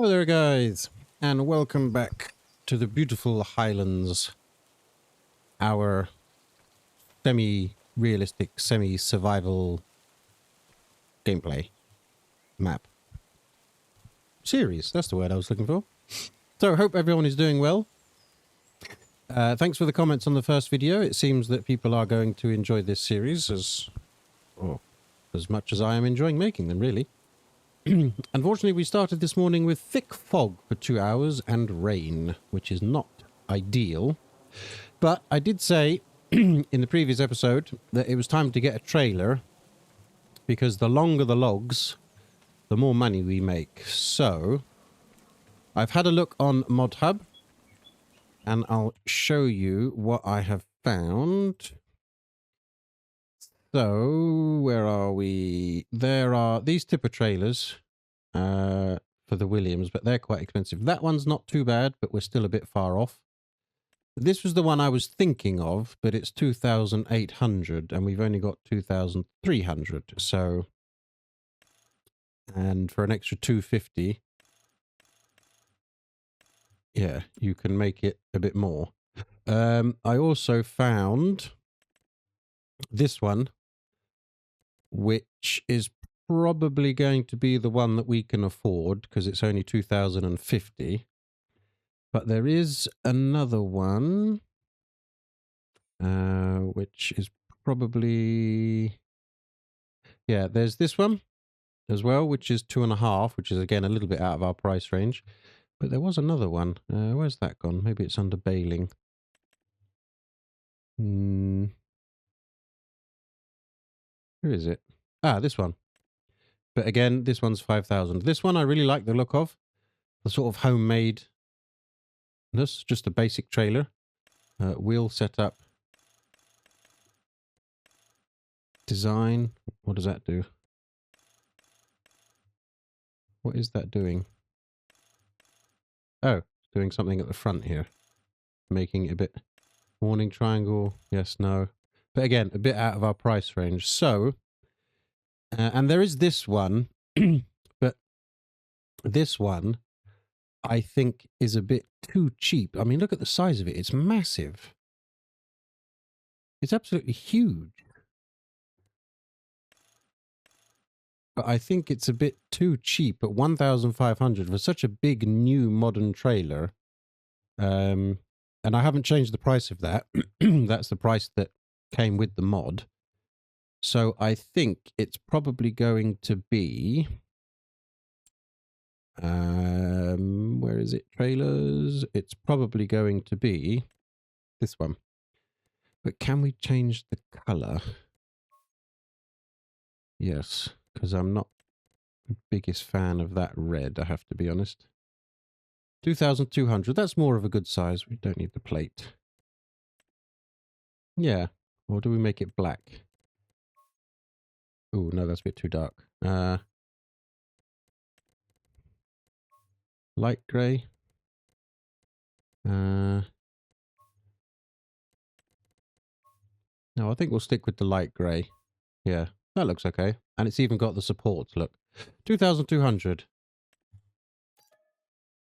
Hello there, guys, and welcome back to the beautiful Highlands, our semi-realistic, semi-survival gameplay map series. That's the word I was looking for. So, hope everyone is doing well. Thanks for the comments on the first video. It seems that people are going to enjoy this series as much as I am enjoying making them, really. Unfortunately, we started this morning with thick fog for 2 hours and rain, which is not ideal. But I did say in the previous episode that it was time to get a trailer, because the longer the logs, the more money we make. So I've had a look on ModHub, and I'll show you what I have found. So, where are we? There are these tipper trailers for the Williams, but they're quite expensive. That one's not too bad, but we're still a bit far off. This was the one I was thinking of, but it's 2,800, and we've only got 2,300. So, and for an extra 250, yeah, you can make it a bit more. I also found this one, which is probably going to be the one that we can afford because it's only 2,050. But there is another one, which is probably, yeah, there's this one as well, which is 2.5, which is again a little bit out of our price range. But there was another one. Where's that gone? Maybe it's under baling. Where is it? Ah, this one. But again, this one's 5,000. This one I really like the look of. The sort of homemade. This just a basic trailer. Wheel setup. Design. What does that do? What is that doing? Oh, it's doing something at the front here. Making it a bit... Warning triangle. Yes, no. But again, a bit out of our price range. So... and there is this one, but this one, I think, is a bit too cheap. I mean, look at the size of it. It's massive. It's absolutely huge. But I think it's a bit too cheap at 1,500 for such a big, new, modern trailer. And I haven't changed the price of that. That's the price that came with the mod. So I think it's probably going to be, where is it? Trailers. It's probably going to be this one. But can we change the color? Yes, because I'm not the biggest fan of that red, I have to be honest. 2,200. That's more of a good size. We don't need the plate. Yeah. Or do we make it black? Oh, no, that's a bit too dark. Light grey. No, I think we'll stick with the light grey. Yeah, that looks okay. And it's even got the supports, look. 2,200.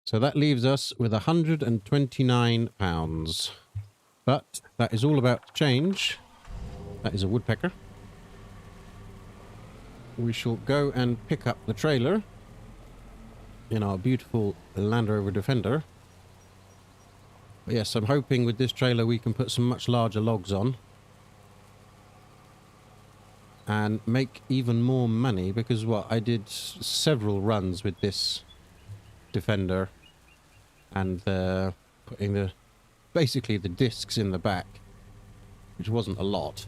So that leaves us with £129. But that is all about to change. That is a woodpecker. We shall go and pick up the trailer in our beautiful Land Rover Defender. But yes, I'm hoping with this trailer we can put some much larger logs on and make even more money, because what I did several runs with this Defender and putting the basically the discs in the back, which wasn't a lot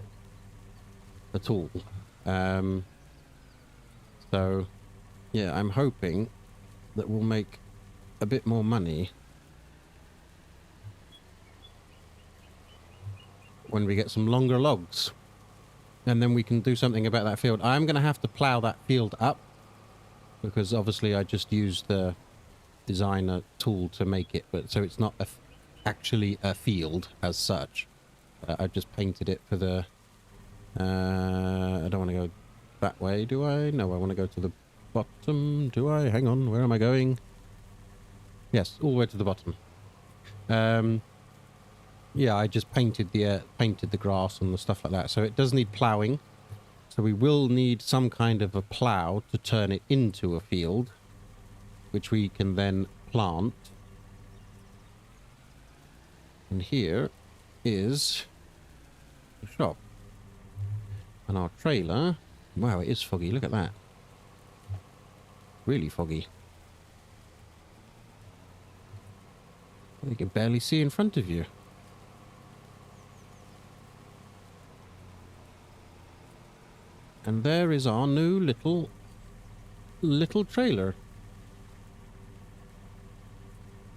at all. So yeah, I'm hoping that we'll make a bit more money when we get some longer logs. And then we can do something about that field. I'm going to have to plough that field up, because obviously I just used the designer tool to make it, but so it's not actually a field as such. I just painted it for the... I don't want to go that way, do I? No, I want to go to the bottom. Do I? Hang on, where am I going? Yes, all the way to the bottom. Yeah, I just painted the grass and the stuff like that. So it does need ploughing. So we will need some kind of a plough to turn it into a field, which we can then plant. And here is the shop. And our trailer. Wow, it is foggy. Look at that. Really foggy. You can barely see in front of you. And there is our new little trailer.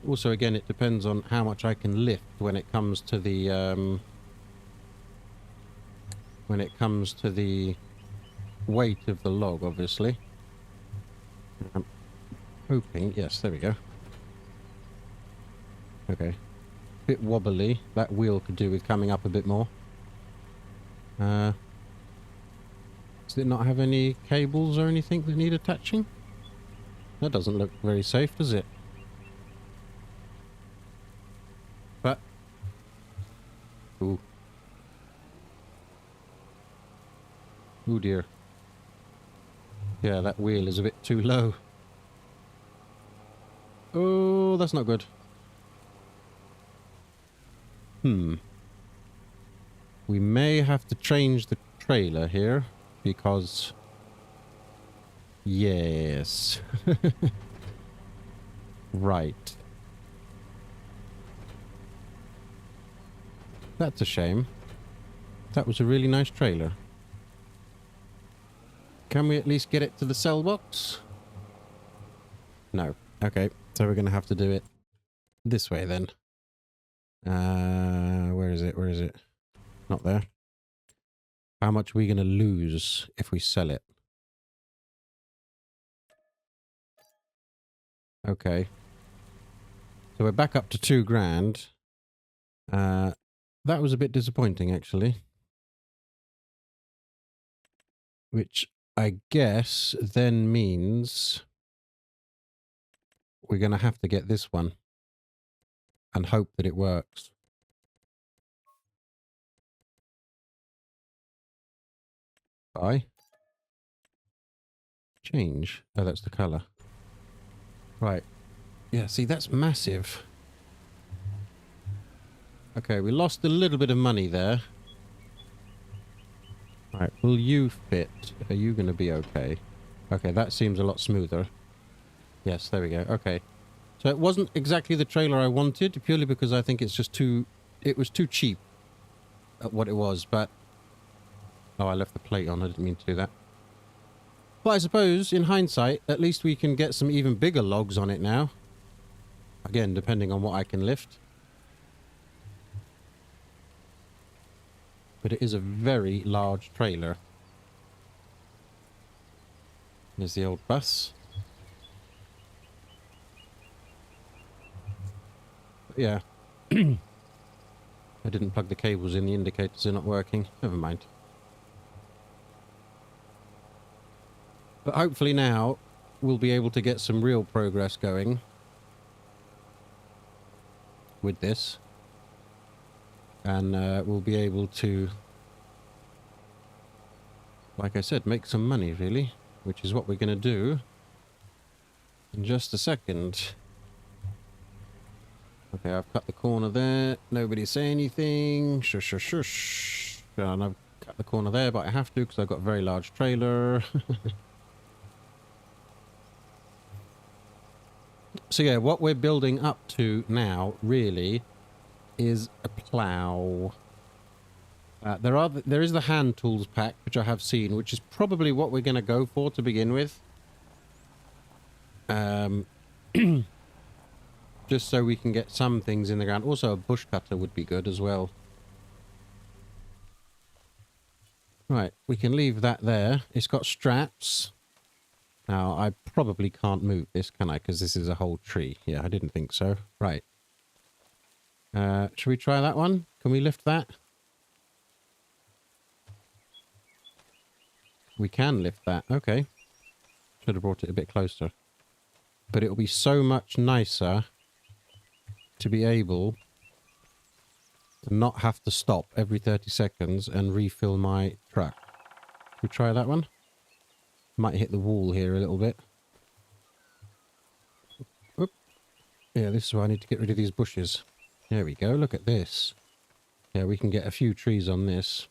Also, again, it depends on how much I can lift when it comes to the weight of the log, obviously. I'm hoping, yes, there we go. Okay. Bit wobbly. That wheel could do with coming up a bit more. Does it not have any cables or anything that need attaching? That doesn't look very safe, does it? But... Ooh. Ooh dear. Yeah, that wheel is a bit too low. Oh, that's not good. We may have to change the trailer here, because... Yes. Right. That's a shame. That was a really nice trailer. Can we at least get it to the cell box? No. Okay, so we're going to have to do it this way then. Where is it? Where is it? Not there. How much are we going to lose if we sell it? Okay. So we're back up to 2 grand. That was a bit disappointing, actually. Which I guess then means we're going to have to get this one and hope that it works. Buy. Change. Oh, that's the colour. Right. Yeah, see, that's massive. Okay, we lost a little bit of money there. Right, will you fit? Are you going to be okay? Okay, that seems a lot smoother. Yes, there we go. Okay. So it wasn't exactly the trailer I wanted, purely because I think it's just too... It was too cheap at what it was, but... Oh, I left the plate on. I didn't mean to do that. But I suppose, in hindsight, at least we can get some even bigger logs on it now. Again, depending on what I can lift. But it is a very large trailer. There's the old bus. But yeah. I didn't plug the cables in. The indicators are not working. Never mind. But hopefully now we'll be able to get some real progress going with this. And we'll be able to, like I said, make some money, really. Which is what we're going to do in just a second. Okay, I've cut the corner there. Nobody say anything. Shush, shush, shush. And I've cut the corner there, but I have to because I've got a very large trailer. So yeah, what we're building up to now, really, is a plough. There is the hand tools pack, which I have seen, which is probably what we're going to go for to begin with. Just so we can get some things in the ground. Also, a bush cutter would be good as well. Right, we can leave that there. It's got straps. Now, I probably can't move this, can I? Because this is a whole tree. Yeah, I didn't think so. Right. Should we try that one? Can we lift that? We can lift that. Okay. Should have brought it a bit closer. But it'll be so much nicer to be able to not have to stop every 30 seconds and refill my truck. Should we try that one? Might hit the wall here a little bit. Oop. Yeah, this is why I need to get rid of these bushes. There we go, look at this. Yeah, we can get a few trees on this.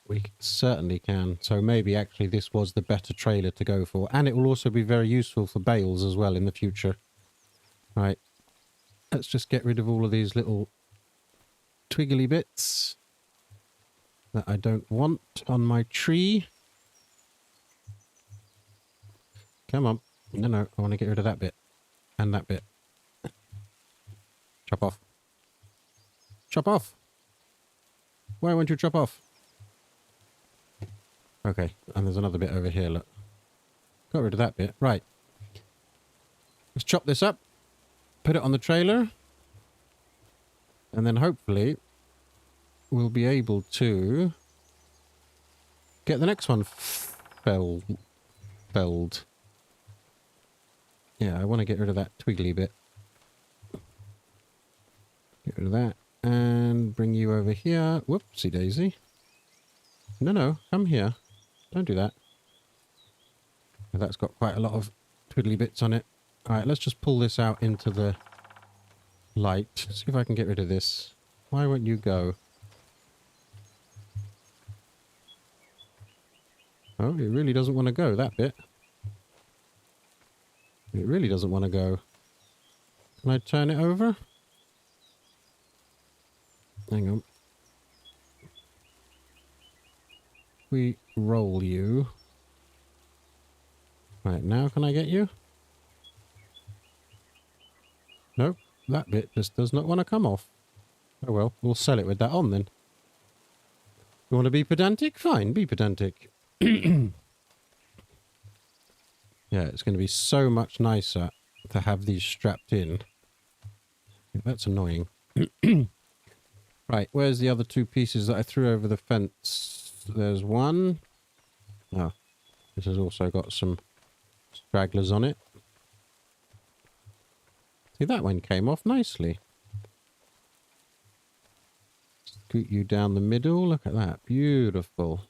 We certainly can. So maybe actually this was the better trailer to go for. And it will also be very useful for bales as well in the future. Right. Let's just get rid of all of these little twiggly bits that I don't want on my tree. Come on. No, I want to get rid of that bit. And that bit. Chop off. Chop off! Why won't you chop off? Okay, and there's another bit over here, look. Got rid of that bit. Right. Let's chop this up. Put it on the trailer. And then hopefully we'll be able to get the next one felled. Yeah, I want to get rid of that twiggly bit. Get rid of that. And bring you over here. Whoopsie daisy. No, come here. Don't do that. That's got quite a lot of twiddly bits on it. Alright, let's just pull this out into the light. See if I can get rid of this. Why won't you go? Oh, it really doesn't want to go, that bit. It really doesn't want to go. Can I turn it over? Hang on. We roll you. Right, now can I get you? Nope, that bit just does not want to come off. Oh well, we'll sell it with that on then. You want to be pedantic? Fine, be pedantic. Yeah, it's going to be so much nicer to have these strapped in. That's annoying. Right, where's the other two pieces that I threw over the fence? There's one. Oh, this has also got some stragglers on it. See, that one came off nicely. Scoot you down the middle. Look at that. Beautiful.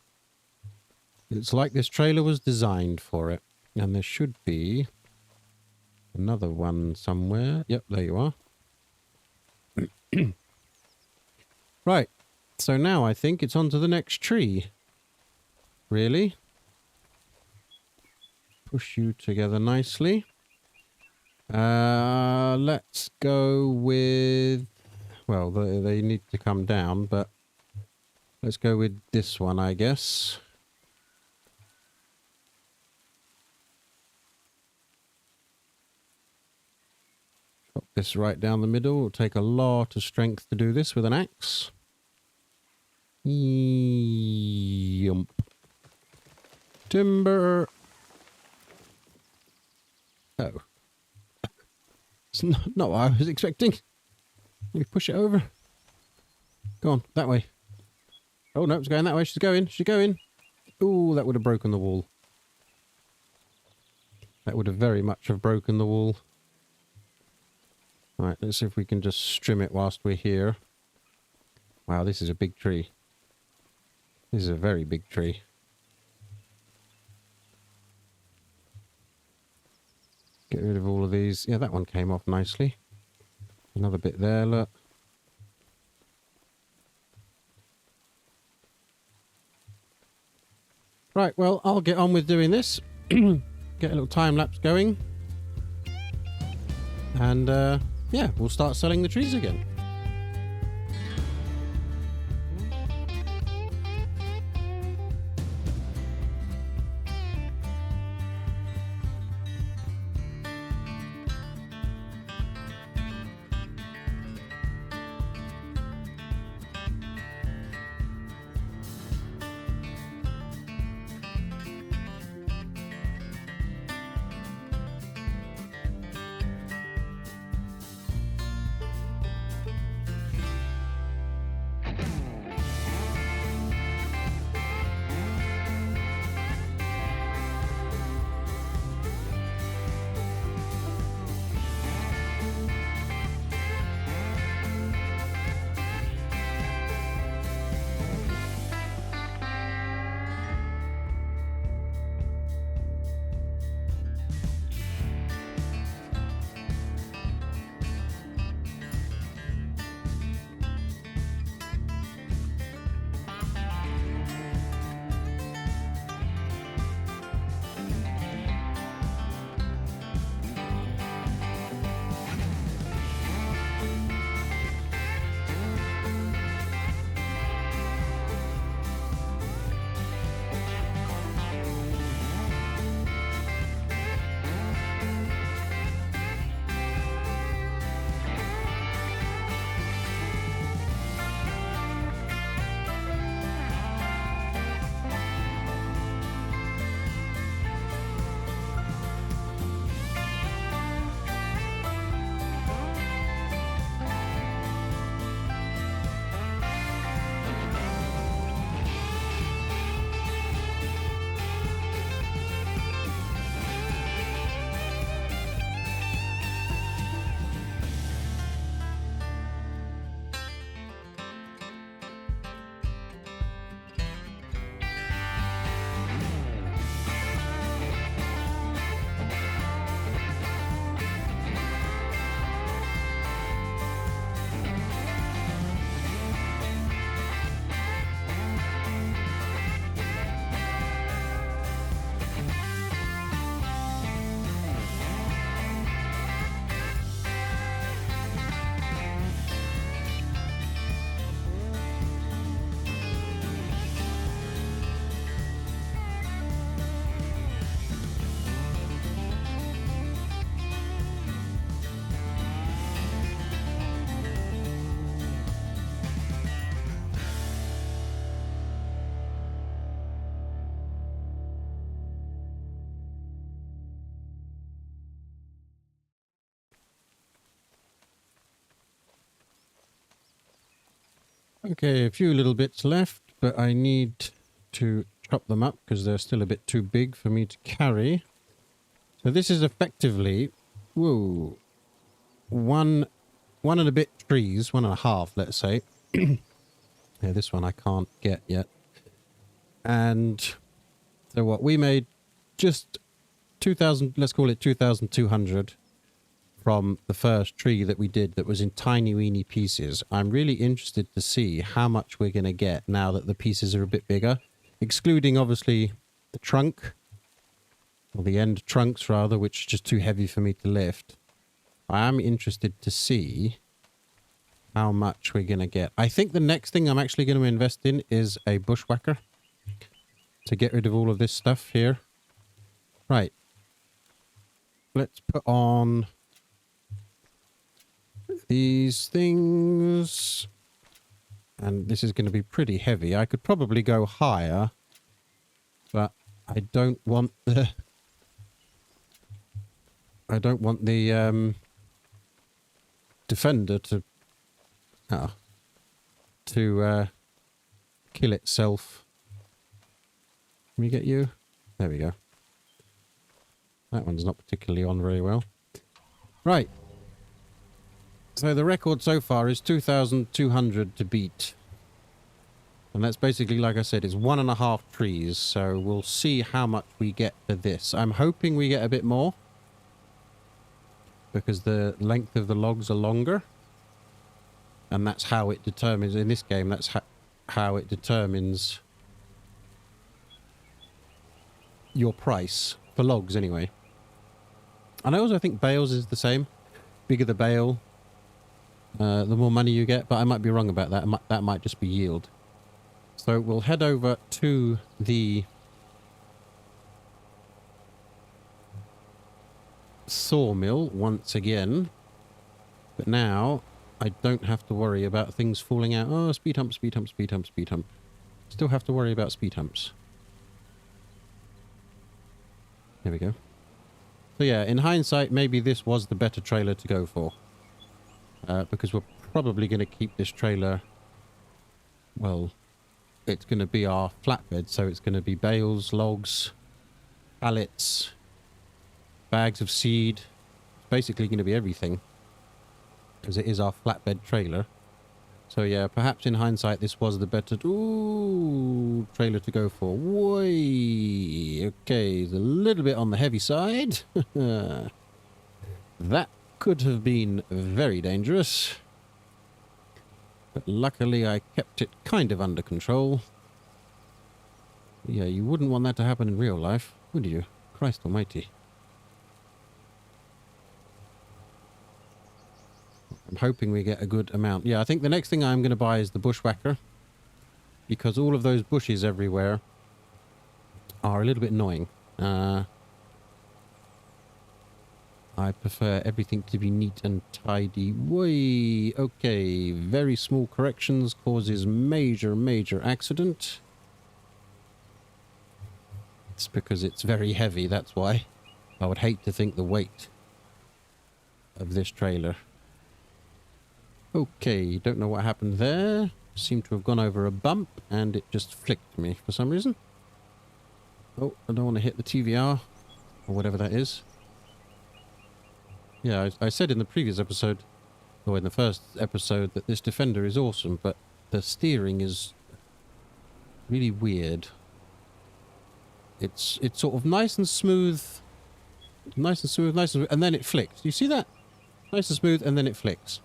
It's like this trailer was designed for it. And there should be another one somewhere. Yep, there you are. Right. So now I think it's on to the next tree. Really? Push you together nicely. Let's go with... Well, they need to come down, but let's go with this one, I guess. Chop this right down the middle. It'll take a lot of strength to do this with an axe. Yump. Timber. Oh. It's not what I was expecting. Let me push it over. Go on, that way. Oh no, it's going that way. She's going. She's going. Ooh, that would have broken the wall. That would have very much have broken the wall. Alright, let's see if we can just trim it whilst we're here. Wow, this is a big tree. This is a very big tree. Get rid of all of these. Yeah, that one came off nicely. Another bit there, look. Right, well, I'll get on with doing this. Get a little time lapse going. And, yeah, we'll start selling the trees again. Okay, a few little bits left, but I need to chop them up because they're still a bit too big for me to carry. So this is effectively, whoa, one and a bit trees, 1.5, let's say. Yeah, this one I can't get yet. And so what we made, just 2,000, let's call it 2,200 from the first tree that we did that was in tiny weeny pieces. I'm really interested to see how much we're going to get now that the pieces are a bit bigger, excluding obviously the trunk, or the end trunks rather, which is just too heavy for me to lift. I am interested to see how much we're going to get. I think the next thing I'm actually going to invest in is a bushwhacker to get rid of all of this stuff here. Right. Let's put on these things. And this is going to be pretty heavy. I could probably go higher, but I don't want the defender to kill itself. Can we get you? There we go. That one's not particularly on very well. Right. So the record so far is 2,200 to beat. And that's basically, like I said, it's 1.5 trees. So we'll see how much we get for this. I'm hoping we get a bit more, because the length of the logs are longer. And that's how it determines, in this game, that's how it determines your price for logs anyway. And I also think bales is the same. Bigger the bale, the more money you get, but I might be wrong about that. That might just be yield. So we'll head over to the sawmill once again. But now I don't have to worry about things falling out. Oh, speed hump, speed hump, speed hump, speed hump. Still have to worry about speed humps. There we go. So yeah, in hindsight, maybe this was the better trailer to go for. Because we're probably going to keep this trailer... Well, it's going to be our flatbed, so it's going to be bales, logs, pallets, bags of seed. It's basically going to be everything, because it is our flatbed trailer. So yeah, perhaps in hindsight this was the better trailer to go for. Whey! Okay, it's a little bit on the heavy side. That could have been very dangerous. But luckily I kept it kind of under control. Yeah, you wouldn't want that to happen in real life, would you? Christ almighty. I'm hoping we get a good amount. Yeah, I think the next thing I'm going to buy is the bushwhacker, because all of those bushes everywhere are a little bit annoying. I prefer everything to be neat and tidy. Whey! Okay, very small corrections causes major accident. It's because it's very heavy, that's why. I would hate to think the weight of this trailer. Okay, don't know what happened there. Seemed to have gone over a bump and it just flicked me for some reason. Oh, I don't want to hit the TVR or whatever that is. Yeah, I said in the previous episode, or in the first episode, that this Defender is awesome, but the steering is really weird. It's sort of nice and smooth, and then it flicks. You see that? Nice and smooth, and then it flicks.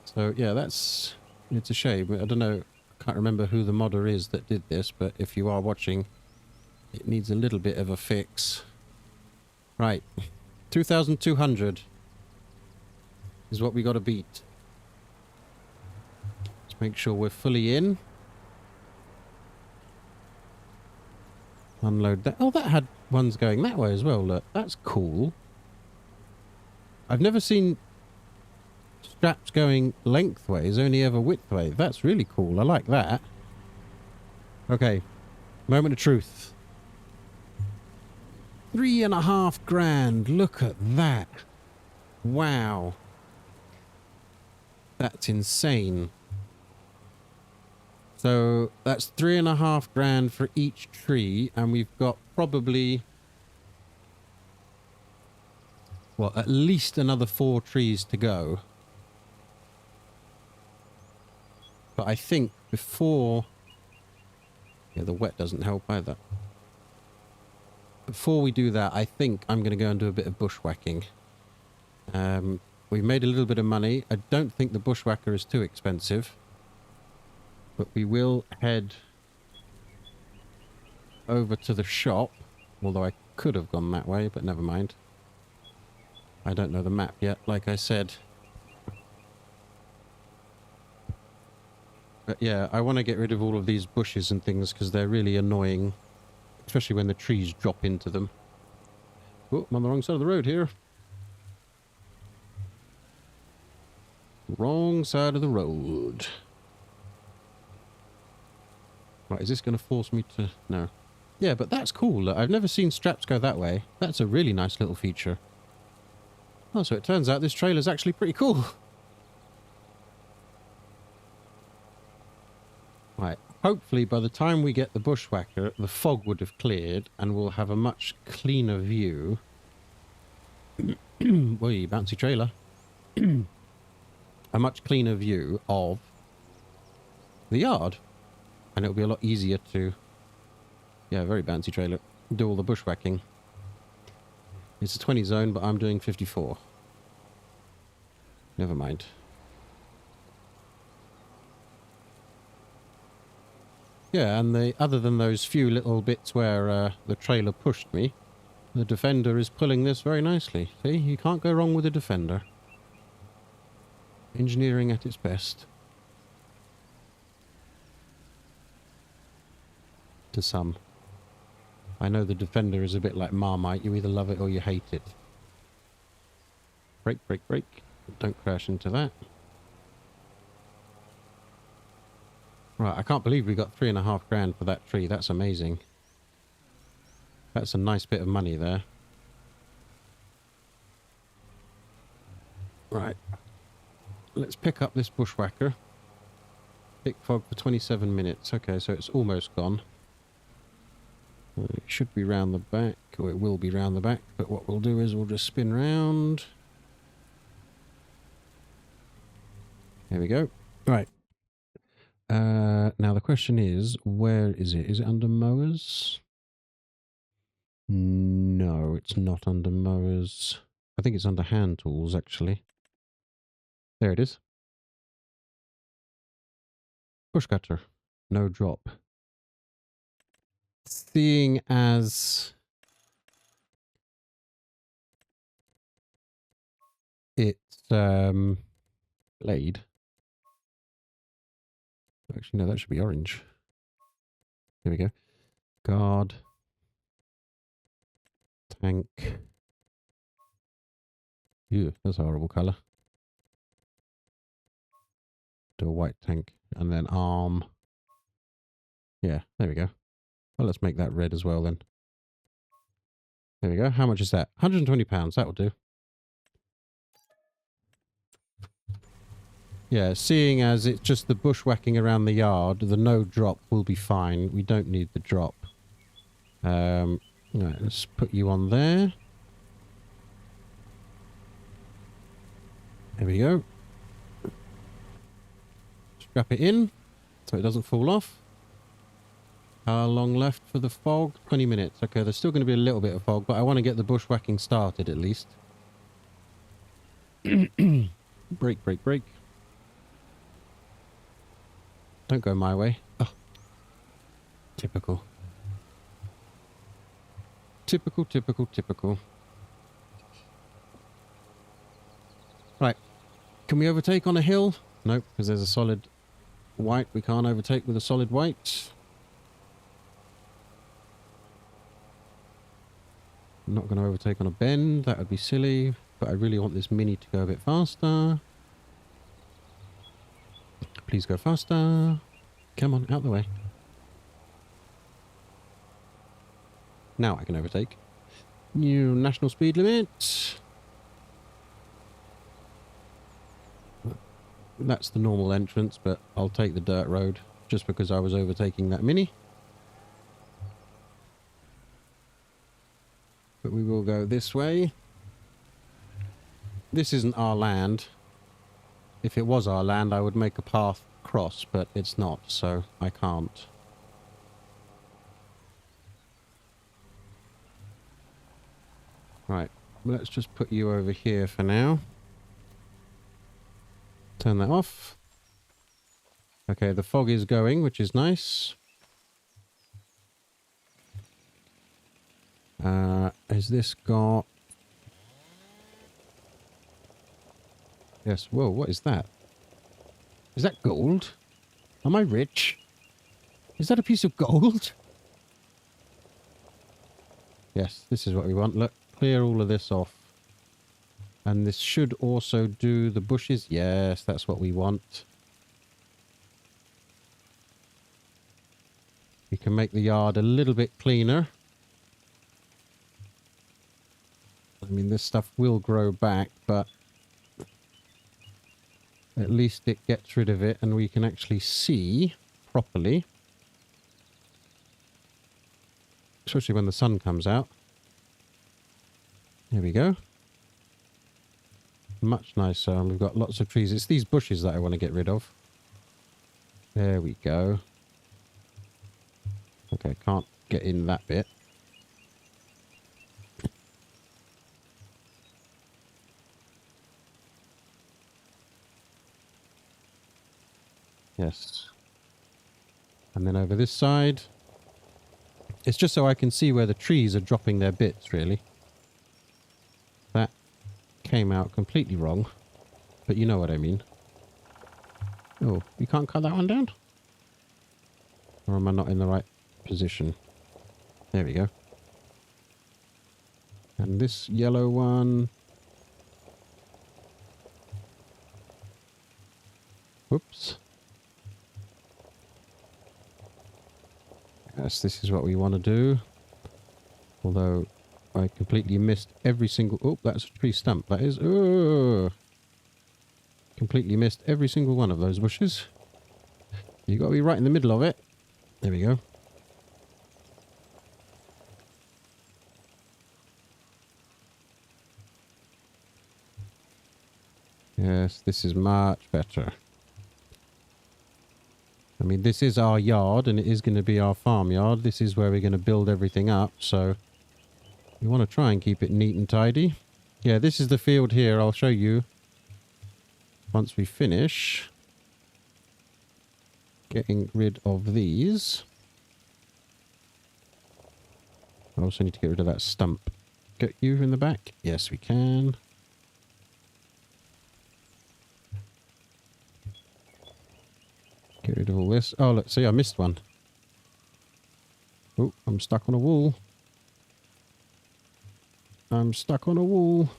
So yeah, it's a shame. I don't know, I can't remember who the modder is that did this, but if you are watching, it needs a little bit of a fix. Right, 2,200 is what we got to beat. Let's make sure we're fully in. Unload that. Oh, that had ones going that way as well. Look, that's cool. I've never seen straps going lengthways, only ever widthways. That's really cool. I like that. Okay, moment of truth. 3.5 grand. Look at that. Wow. That's insane. So that's 3.5 grand for each tree, and we've got probably, well, at least another 4 trees to go. But I think before, yeah, the wet doesn't help either. Before we do that, I think I'm going to go and do a bit of bushwhacking. We've made a little bit of money. I don't think the bushwhacker is too expensive. But we will head over to the shop. Although I could have gone that way, but never mind. I don't know the map yet, like I said. But yeah, I want to get rid of all of these bushes and things because they're really annoying. Especially when the trees drop into them. Oh, I'm on the wrong side of the road here. Wrong side of the road. Right, is this going to force me to... No. Yeah, but that's cool. Look, I've never seen straps go that way. That's a really nice little feature. Oh, so it turns out this trailer's actually pretty cool. Right, hopefully by the time we get the bushwhacker, the fog would have cleared and we'll have a much cleaner view. Whee, bouncy trailer. A much cleaner view of the yard. And it'll be a lot easier to, yeah, very bouncy trailer, do all the bushwhacking. It's a 20 zone, but I'm doing 54. Never mind. Yeah, and other than those few little bits where the trailer pushed me, the Defender is pulling this very nicely. See, you can't go wrong with a Defender. Engineering at its best. To some. I know the Defender is a bit like Marmite. You either love it or you hate it. Brake, brake, brake. Don't crash into that. Right, I can't believe we got 3.5 grand for that tree. That's amazing. That's a nice bit of money there. Right. Let's pick up this bushwhacker. Thick fog for 27 minutes. Okay, so it's almost gone. It should be round the back, or it will be round the back, but what we'll do is we'll just spin round. There we go. Right. Now the question is, where is it? Is it under mowers? No, it's not under mowers. I think it's under hand tools, actually. There it is. Bush cutter. No drop. Seeing as it's blade. Actually, no, that should be orange. There we go. Guard. Tank. Ew, that's a horrible colour. Do a white tank. And then arm. Yeah, there we go. Well, let's make that red as well then. There we go. How much is that? £120. That will do. Yeah, seeing as it's just the bushwhacking around the yard, the no drop will be fine. We don't need the drop. Right, let's put you on there. There we go. Strap it in so it doesn't fall off. How long left for the fog? 20 minutes. Okay, there's still going to be a little bit of fog, but I want to get the bushwhacking started at least. Brake, brake, brake. Don't go my way. Oh. Typical. Typical, typical, typical. Right. Can we overtake on a hill? Nope, because there's a solid white. We can't overtake with a solid white. I'm not going to overtake on a bend. That would be silly. But I really want this Mini to go a bit faster. Please go faster. Come on, out the way. Now I can overtake. New national speed limit. That's the normal entrance, but I'll take the dirt road. just because I was overtaking that mini. But we will go this way. This isn't our land. If it was our land, I would make a path across, but it's not, so I can't. Right, let's just put you over here for now. Turn that off. Okay, the fog is going, which is nice. Has this got... Yes, whoa, what is that? Is that gold? Am I rich? Is that a piece of gold? Yes, this is what we want. Look, clear all of this off. And this should also do the bushes. Yes, that's what we want. We can make the yard a little bit cleaner. I mean, this stuff will grow back, but at least it gets rid of it and we can actually see properly. Especially when the sun comes out. There we go. Much nicer, and we've got lots of trees. It's these bushes that I want to get rid of. There we go. Okay, can't get in that bit. Yes. And then over this side. It's just so I can see where the trees are dropping their bits, really. That came out completely wrong. But you know what I mean. Oh, you can't cut that one down? Or am I not in the right position? There we go. And this yellow one... Whoops. Yes, this is what we want to do. Although I completely missed every single... Oh, that's a tree stump. That is... Oh, completely missed every single one of those bushes. You've got to be right in the middle of it. There we go. Yes, this is much better. I mean, this is our yard, and it is going to be our farmyard. This is where we're going to build everything up, so we want to try and keep it neat and tidy. Yeah, this is the field here. I'll show you once we finish getting rid of these. I also need to get rid of that stump. Get you in the back? Yes, we can. Get rid of all this. Oh, look, see, I missed one. Oh, I'm stuck on a wall. I'm stuck on a wall.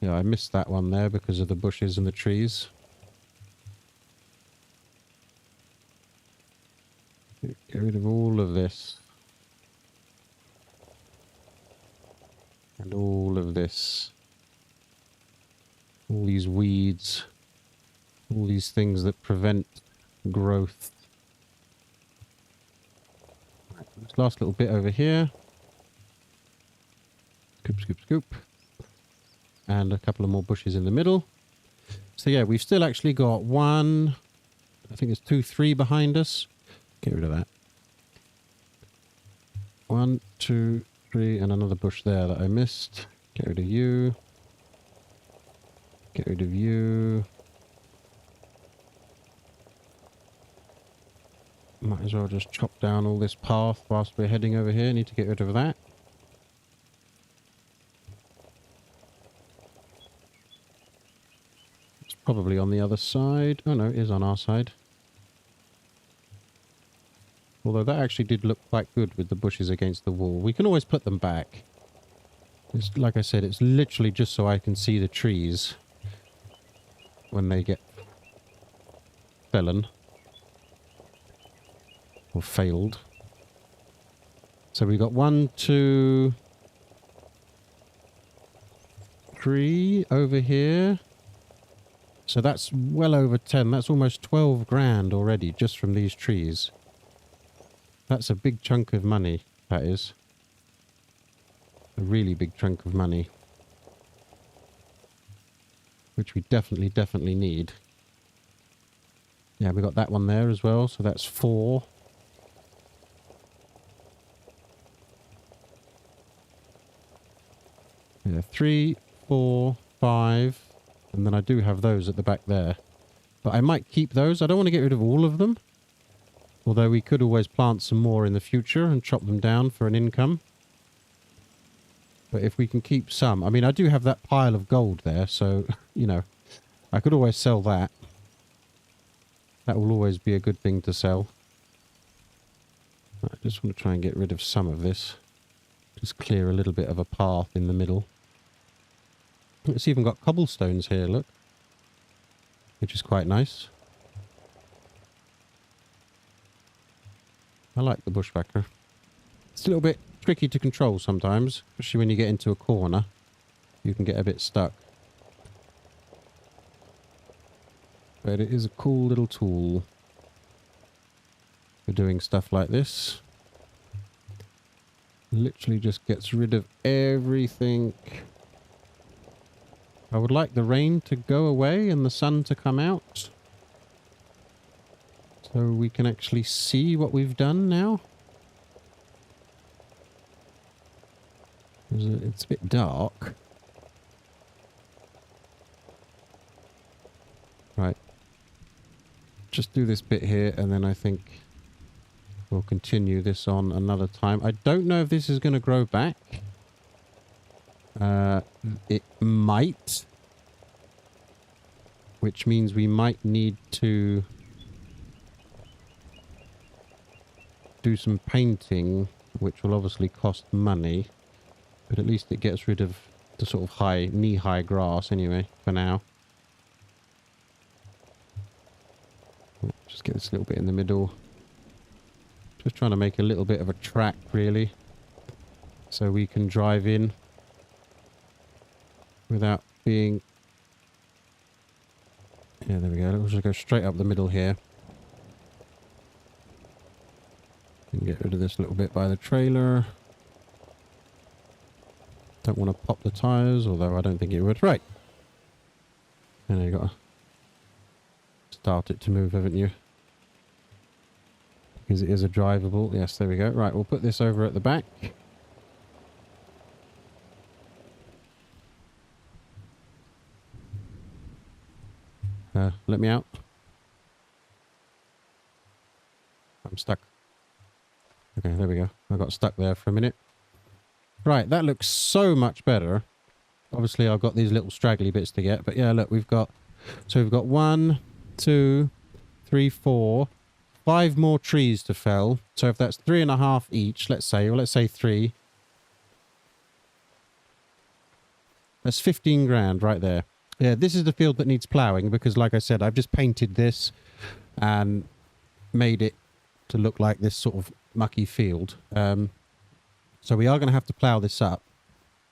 Yeah, I missed that one there because of the bushes and the trees. Get rid of all of this. And all of this. All these weeds. All these things that prevent growth. Right, this last little bit over here. Scoop, scoop, scoop. And a couple of more bushes in the middle. So yeah, we've still actually got one, I think it's 2, 3 behind us. Get rid of that. 1, 2, 3, and another bush there that I missed. Get rid of you. Get rid of you. Might as well just chop down all this path whilst we're heading over here. Need to get rid of that. It's probably on the other side. Oh no, it is on our side. Although that actually did look quite good with the bushes against the wall. We can always put them back. It's, like I said, it's literally just so I can see the trees when they get fallen or failed. So we got 1, 2, 3 over here. So that's well over 10. That's almost 12 grand already just from these trees. That's a big chunk of money, that is. A really big chunk of money. Which we definitely need. Yeah, we got that one there as well, so that's 4. Yeah, 3, 4, 5, and then I do have those at the back there. But I might keep those. I don't want to get rid of all of them. Although we could always plant some more in the future and chop them down for an income. But if we can keep some... I mean, I do have that pile of gold there, so, you know, I could always sell that. That will always be a good thing to sell. I just want to try and get rid of some of this. Just clear a little bit of a path in the middle. It's even got cobblestones here, look. Which is quite nice. I like the bushwhacker. It's a little bit tricky to control sometimes, especially when you get into a corner. You can get a bit stuck. But it is a cool little tool for doing stuff like this. Literally just gets rid of everything. I would like the rain to go away and the sun to come out. So we can actually see what we've done now. It's a bit dark. Right. Just do this bit here and then I think we'll continue this on another time. I don't know if this is going to grow back. It might. Which means we might need to do some painting, which will obviously cost money. But at least it gets rid of the sort of high, knee-high grass anyway, for now. Just get this little bit in the middle. Just trying to make a little bit of a track, really. So we can drive in without being... Yeah, there we go. Let's just go straight up the middle here. And get rid of this little bit by the trailer. Don't want to pop the tyres, although I don't think it would. Right. And you got to start it to move, haven't you? Because it is a drivable. Yes, there we go. Right, we'll put this over at the back. Let me out. I'm stuck. Okay, there we go. I got stuck there for a minute. Right, that looks so much better. Obviously, I've got these little straggly bits to get. But yeah, look, we've got... So we've got 1, 2, 3, 4, 5 more trees to fell. So if that's 3.5 each, let's say, or let's say 3. That's 15 grand right there. Yeah, this is the field that needs ploughing because, like I said, I've just painted this and made it to look like this sort of mucky field. So we are going to have to plough this up.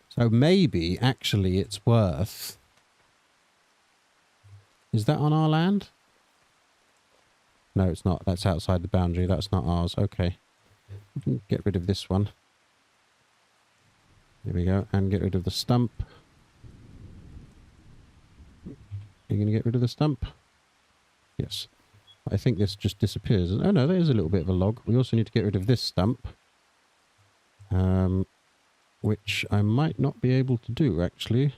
So maybe, actually, it's worth... Is that on our land? No, it's not. That's outside the boundary. That's not ours. Okay. Get rid of this one. There we go. And get rid of the stump. Are you going to get rid of the stump? Yes. I think this just disappears. Oh no, there's a little bit of a log. We also need to get rid of this stump. Which I might not be able to do, actually.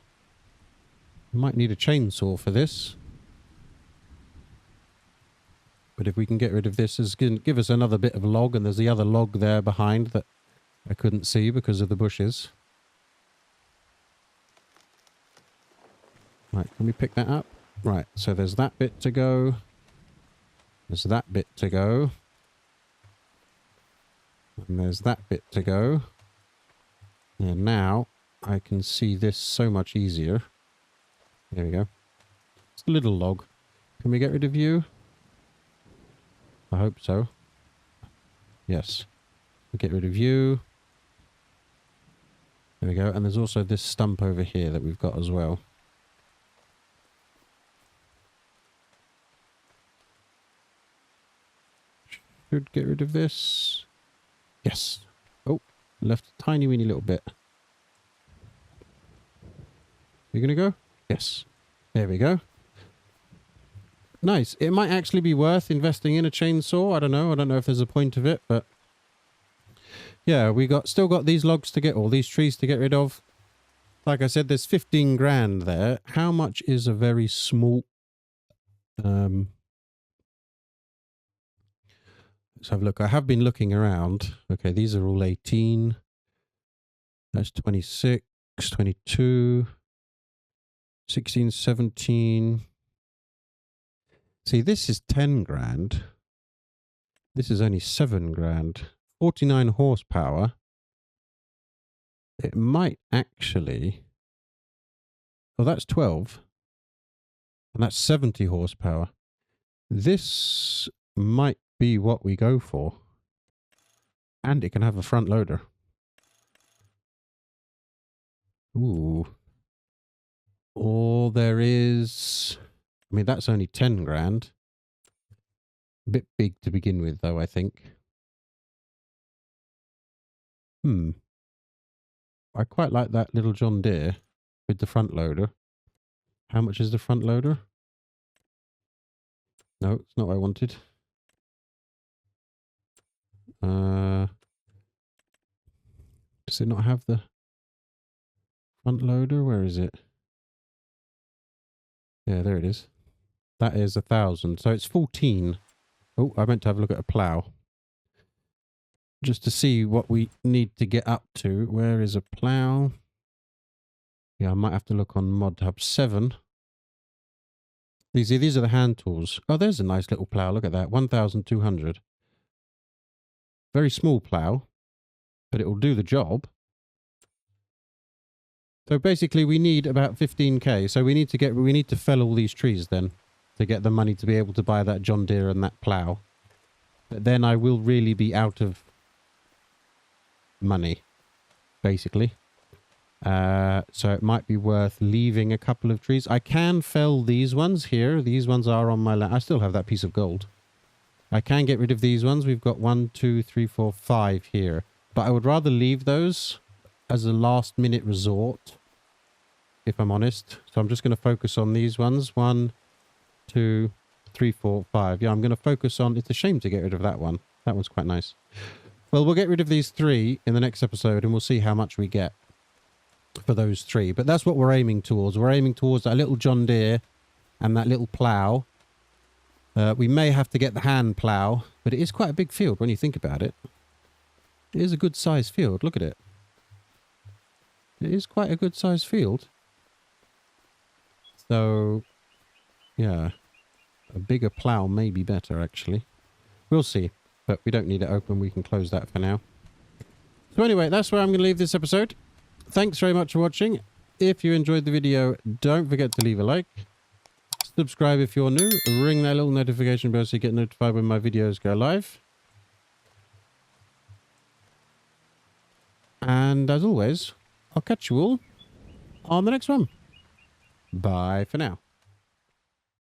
I might need a chainsaw for this. But if we can get rid of this, it's going to give us another bit of log, and there's the other log there behind that I couldn't see because of the bushes. Right, can we pick that up? Right, so there's that bit to go. There's that bit to go. And there's that bit to go. And now I can see this so much easier. There we go. It's a little log. Can we get rid of you? I hope so. Yes. We'll get rid of you. There we go. And there's also this stump over here that we've got as well. Should get rid of this. Yes. Oh, left a tiny weeny little bit. You gonna go? Yes. There we go. Nice. It might actually be worth investing in a chainsaw. I don't know. I don't know if there's a point of it, but yeah, we still got these logs to get, or these trees to get rid of. Like I said, there's 15 grand there. How much is a very small... let's have a look. I have been looking around. Okay, these are all 18. That's 26, 22, 16, 17. See, this is 10 grand. This is only 7 grand. 49 horsepower. It might actually... Oh, that's 12. And that's 70 horsepower. This might be what we go for. And it can have a front loader. Ooh. Or there is... I mean, that's only 10 grand. A bit big to begin with, though, I think. I quite like that little John Deere with the front loader. How much is the front loader? No, it's not what I wanted. Does it not have the front loader? Where is it? Yeah, there it is. That is 1,000. So it's 14. Oh, I meant to have a look at a plough. Just to see what we need to get up to. Where is a plough? Yeah, I might have to look on Mod Hub 7. These are the hand tools. Oh, there's a nice little plough. Look at that. 1,200. Very small plough, but it will do the job. So basically we need about 15k. So we need to fell all these trees then to get the money to be able to buy that John Deere and that plough. But then I will really be out of money, basically. So it might be worth leaving a couple of trees. I can fell these ones here. These ones are on my land. I still have that piece of gold. I can get rid of these ones. We've got 1, 2, 3, 4, 5 here. But I would rather leave those as a last minute resort, if I'm honest. So I'm just going to focus on these ones. 1, 2, 3, 4, 5. Yeah, I'm going to focus on... It's a shame to get rid of that one. That one's quite nice. Well, we'll get rid of these 3 in the next episode and we'll see how much we get for those 3. But that's what we're aiming towards. We're aiming towards that little John Deere and that little plough. We may have to get the hand plough, but it is quite a big field when you think about it. It is a good sized field. Look at it. It is quite a good sized field. So, yeah, a bigger plough may be better, actually. We'll see, but we don't need it open. We can close that for now. So anyway, that's where I'm going to leave this episode. Thanks very much for watching. If you enjoyed the video, don't forget to leave a like. Subscribe if you're new. Ring that little notification bell so you get notified when my videos go live. And as always, I'll catch you all on the next one. Bye for now.